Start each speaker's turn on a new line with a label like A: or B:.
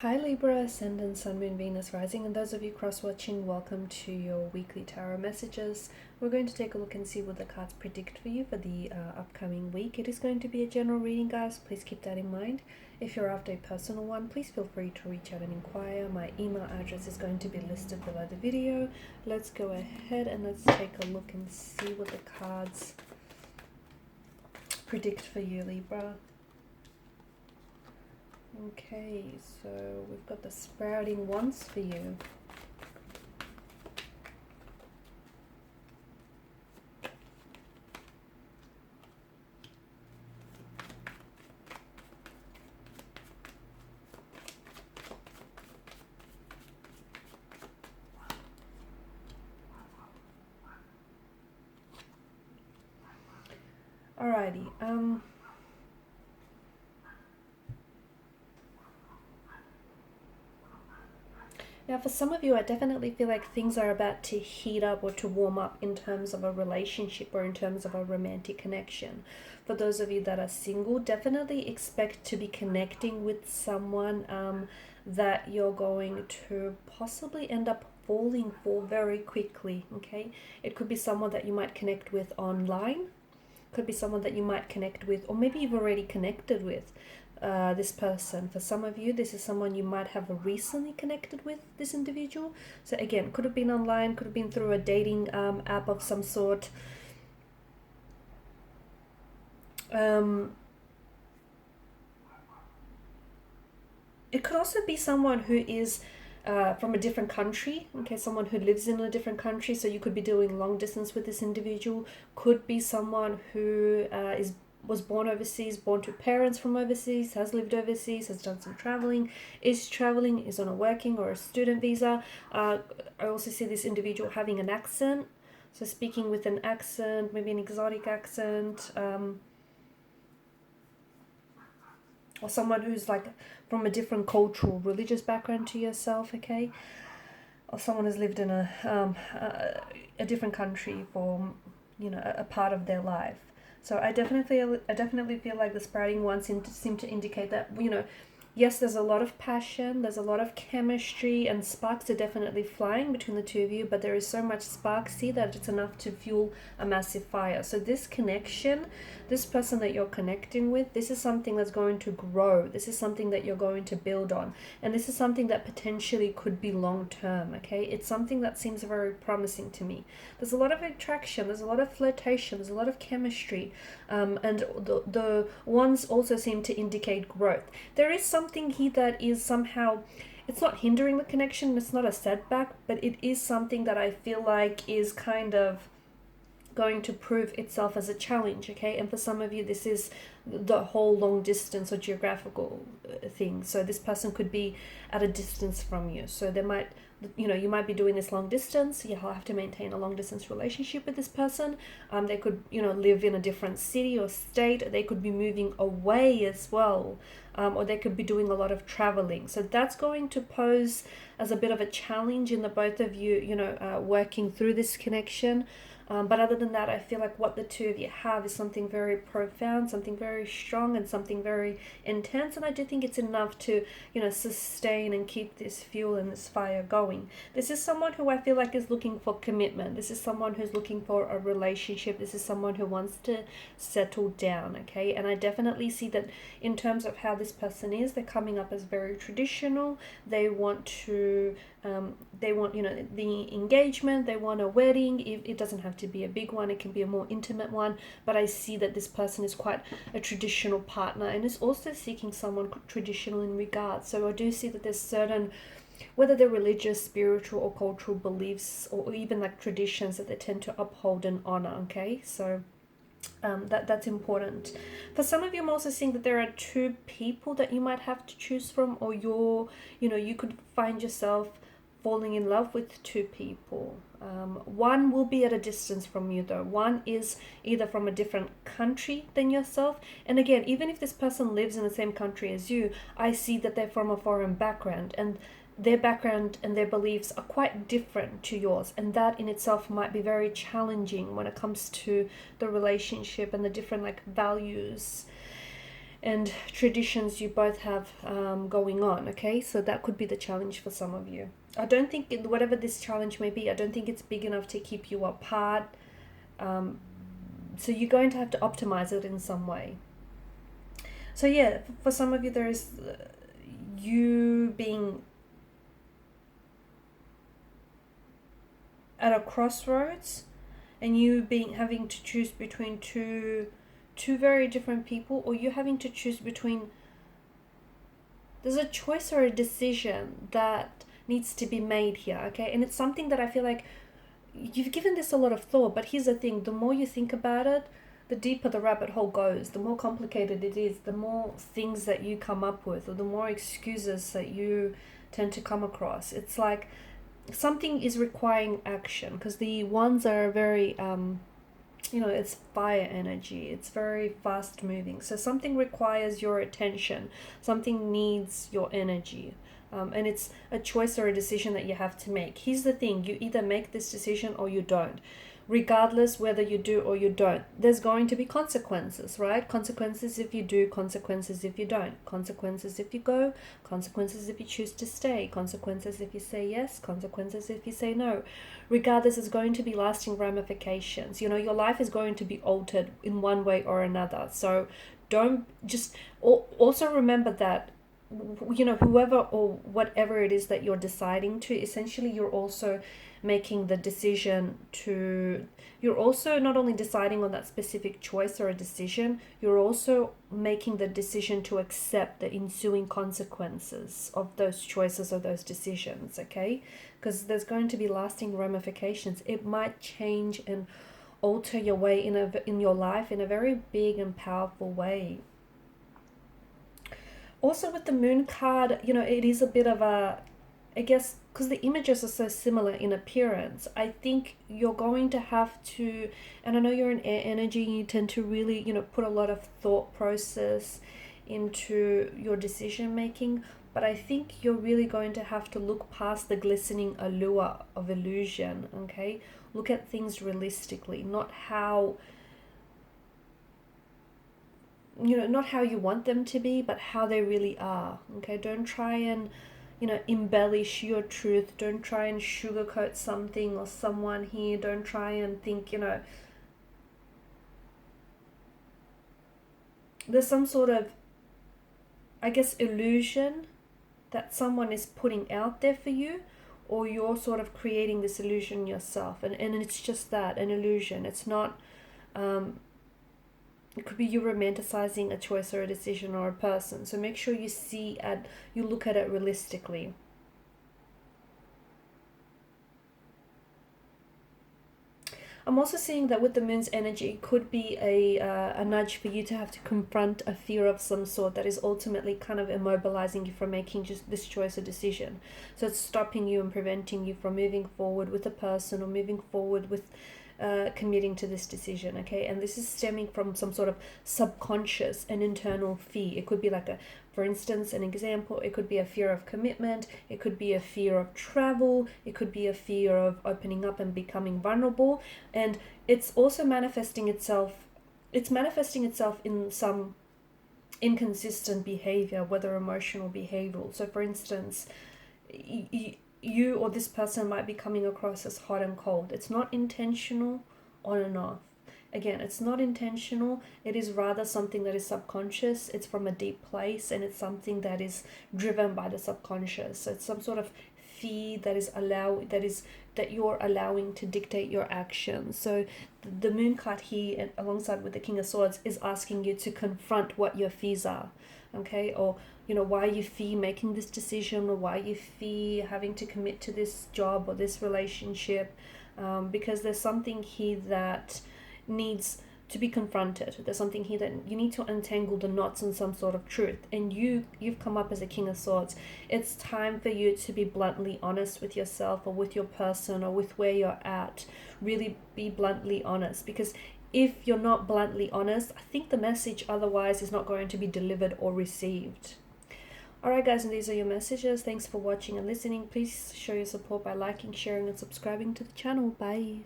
A: Hi Libra, Ascendant, Sun, Moon, Venus, Rising, and those of you cross-watching, welcome to your weekly tarot messages. We're going to take a look and see what the cards predict for you for the upcoming week. It is going to be a general reading, guys. Please keep that in mind. If you're after a personal one, please feel free to reach out and inquire. My email address is going to be listed below the video. Let's go ahead and let's take a look and see what the cards predict for you, Libra. Okay, so we've got the sprouting wands for you. Alrighty, now, for some of you, I definitely feel like things are about to heat up or to warm up in terms of a relationship or in terms of a romantic connection. For those of you that are single, definitely expect to be connecting with someone that you're going to possibly end up falling for very quickly, okay? It could be someone that you might connect with online, could be someone that you might connect with, or maybe you've already connected with this person. For some of you, this is someone you might have recently connected with, this individual. So again, could have been online, could have been through a dating app of some sort. It could also be someone who is from a different country, okay, someone who lives in a different country, so you could be doing long distance with this individual. Could be someone who was born overseas, born to parents from overseas, has lived overseas, has done some traveling, is on a working or a student visa. I also see this individual having an accent, so speaking with an accent, maybe an exotic accent, or someone who's like from a different cultural, religious background to yourself, okay? Or someone who's lived in a different country for, you know, a part of their life. So I definitely feel like the sprouting ones seem to indicate that, you know, yes, there's a lot of passion, there's a lot of chemistry, and sparks are definitely flying between the two of you, but there is so much spark, see, that it's enough to fuel a massive fire. So this connection, this person that you're connecting with, this is something that's going to grow. This is something that you're going to build on. And this is something that potentially could be long-term, okay? It's something that seems very promising to me. There's a lot of attraction, there's a lot of flirtation, there's a lot of chemistry, and the ones also seem to indicate growth. There is something here that is somehow, it's not hindering the connection, it's not a setback, but it is something that I feel like is kind of going to prove itself as a challenge, okay? And for some of you, this is the whole long distance or geographical thing. So this person could be at a distance from you. So they might, you know, you might be doing this long distance. You'll have to maintain a long distance relationship with this person. They could, you know, live in a different city or state. They could be moving away as well. Or they could be doing a lot of traveling. So that's going to pose as a bit of a challenge in the both of you, you know, working through this connection. But other than that, I feel like what the two of you have is something very profound, something very strong, and something very intense. And I do think it's enough to, you know, sustain and keep this fuel and this fire going. This is someone who I feel like is looking for commitment. This is someone who's looking for a relationship. This is someone who wants to settle down, okay? And I definitely see that in terms of how this person is, they're coming up as very traditional. They want to, you know, the engagement, they want a wedding. It doesn't have to be a big one, it can be a more intimate one, but I see that this person is quite a traditional partner and is also seeking someone traditional in regards. So I do see that there's certain, whether they're religious, spiritual, or cultural beliefs, or even like traditions that they tend to uphold and honor, okay? So that's important. For some of you, I'm also seeing that there are two people that you might have to choose from, or you could find yourself falling in love with two people. One will be at a distance from you though. One is either from a different country than yourself. And again, even if this person lives in the same country as you, I see that they're from a foreign background, and their background and their beliefs are quite different to yours, and that in itself might be very challenging when it comes to the relationship and the different like values and traditions you both have going on, okay? So that could be the challenge for some of you. I don't think, whatever this challenge may be, I don't think it's big enough to keep you apart. So you're going to have to optimize it in some way. So yeah, for some of you, there is you being at a crossroads, and you having to choose between two very different people, or you having to choose between, there's a choice or a decision that needs to be made here, okay? And it's something that I feel like you've given this a lot of thought, but here's the thing, the more you think about it, the deeper the rabbit hole goes, the more complicated it is, the more things that you come up with, or the more excuses that you tend to come across. It's like something is requiring action, because the ones are very it's fire energy, it's very fast moving, so something requires your attention, something needs your energy, and it's a choice or a decision that you have to make. Here's the thing, you either make this decision or you don't. Regardless whether you do or you don't, there's going to be consequences, right? Consequences if you do, consequences if you don't, consequences if you go, consequences if you choose to stay, consequences if you say yes, consequences if you say no. Regardless, it's going to be lasting ramifications. You know, your life is going to be altered in one way or another. So don't just, also remember that, you know, whoever or whatever it is that you're deciding to, essentially you're also making the decision to, you're also not only deciding on that specific choice or a decision, you're also making the decision to accept the ensuing consequences of those choices or those decisions, okay? Because there's going to be lasting ramifications. It might change and alter your way in your life in a very big and powerful way. Also with the moon card, you know, it is a bit of a, I guess, because the images are so similar in appearance, I think you're going to have to, and I know you're an air energy, you tend to really, you know, put a lot of thought process into your decision making, but I think you're really going to have to look past the glistening allure of illusion, okay? Look at things realistically, not how, you know, not how you want them to be, but how they really are, okay? Don't try and, you know, embellish your truth. Don't try and sugarcoat something or someone here. Don't try and think, you know, there's some sort of, I guess, illusion that someone is putting out there for you, or you're sort of creating this illusion yourself. And it's just that, an illusion. It's not, it could be you romanticizing a choice or a decision or a person. So make sure you look at it realistically. I'm also seeing that with the moon's energy, it could be a nudge for you to have to confront a fear of some sort that is ultimately kind of immobilizing you from making just this choice or decision. So it's stopping you and preventing you from moving forward with a person, or moving forward with committing to this decision, okay? And this is stemming from some sort of subconscious and internal fear. It could be like for instance, an example, it could be a fear of commitment, it could be a fear of travel, it could be a fear of opening up and becoming vulnerable, and it's also manifesting itself in some inconsistent behavior, whether emotional, behavioral. So for instance, you or this person might be coming across as hot and cold. It's not intentional, on and off. Again, it's not intentional. It is rather something that is subconscious. It's from a deep place, and it's something that is driven by the subconscious. So it's some sort of fear that you're allowing to dictate your actions. So the moon card here, and alongside with the King of Swords, is asking you to confront what your fears are, okay? Or, you know, why you fear making this decision, or why you fear having to commit to this job or this relationship, because there's something here that needs to be confronted. There's something here that you need to untangle the knots in some sort of truth, and you've come up as a King of Swords. It's time for you to be bluntly honest with yourself, or with your person, or with where you're at. Really be bluntly honest, because if you're not bluntly honest, I think the message otherwise is not going to be delivered or received. Alright guys, and these are your messages. Thanks for watching and listening. Please show your support by liking, sharing and subscribing to the channel. Bye.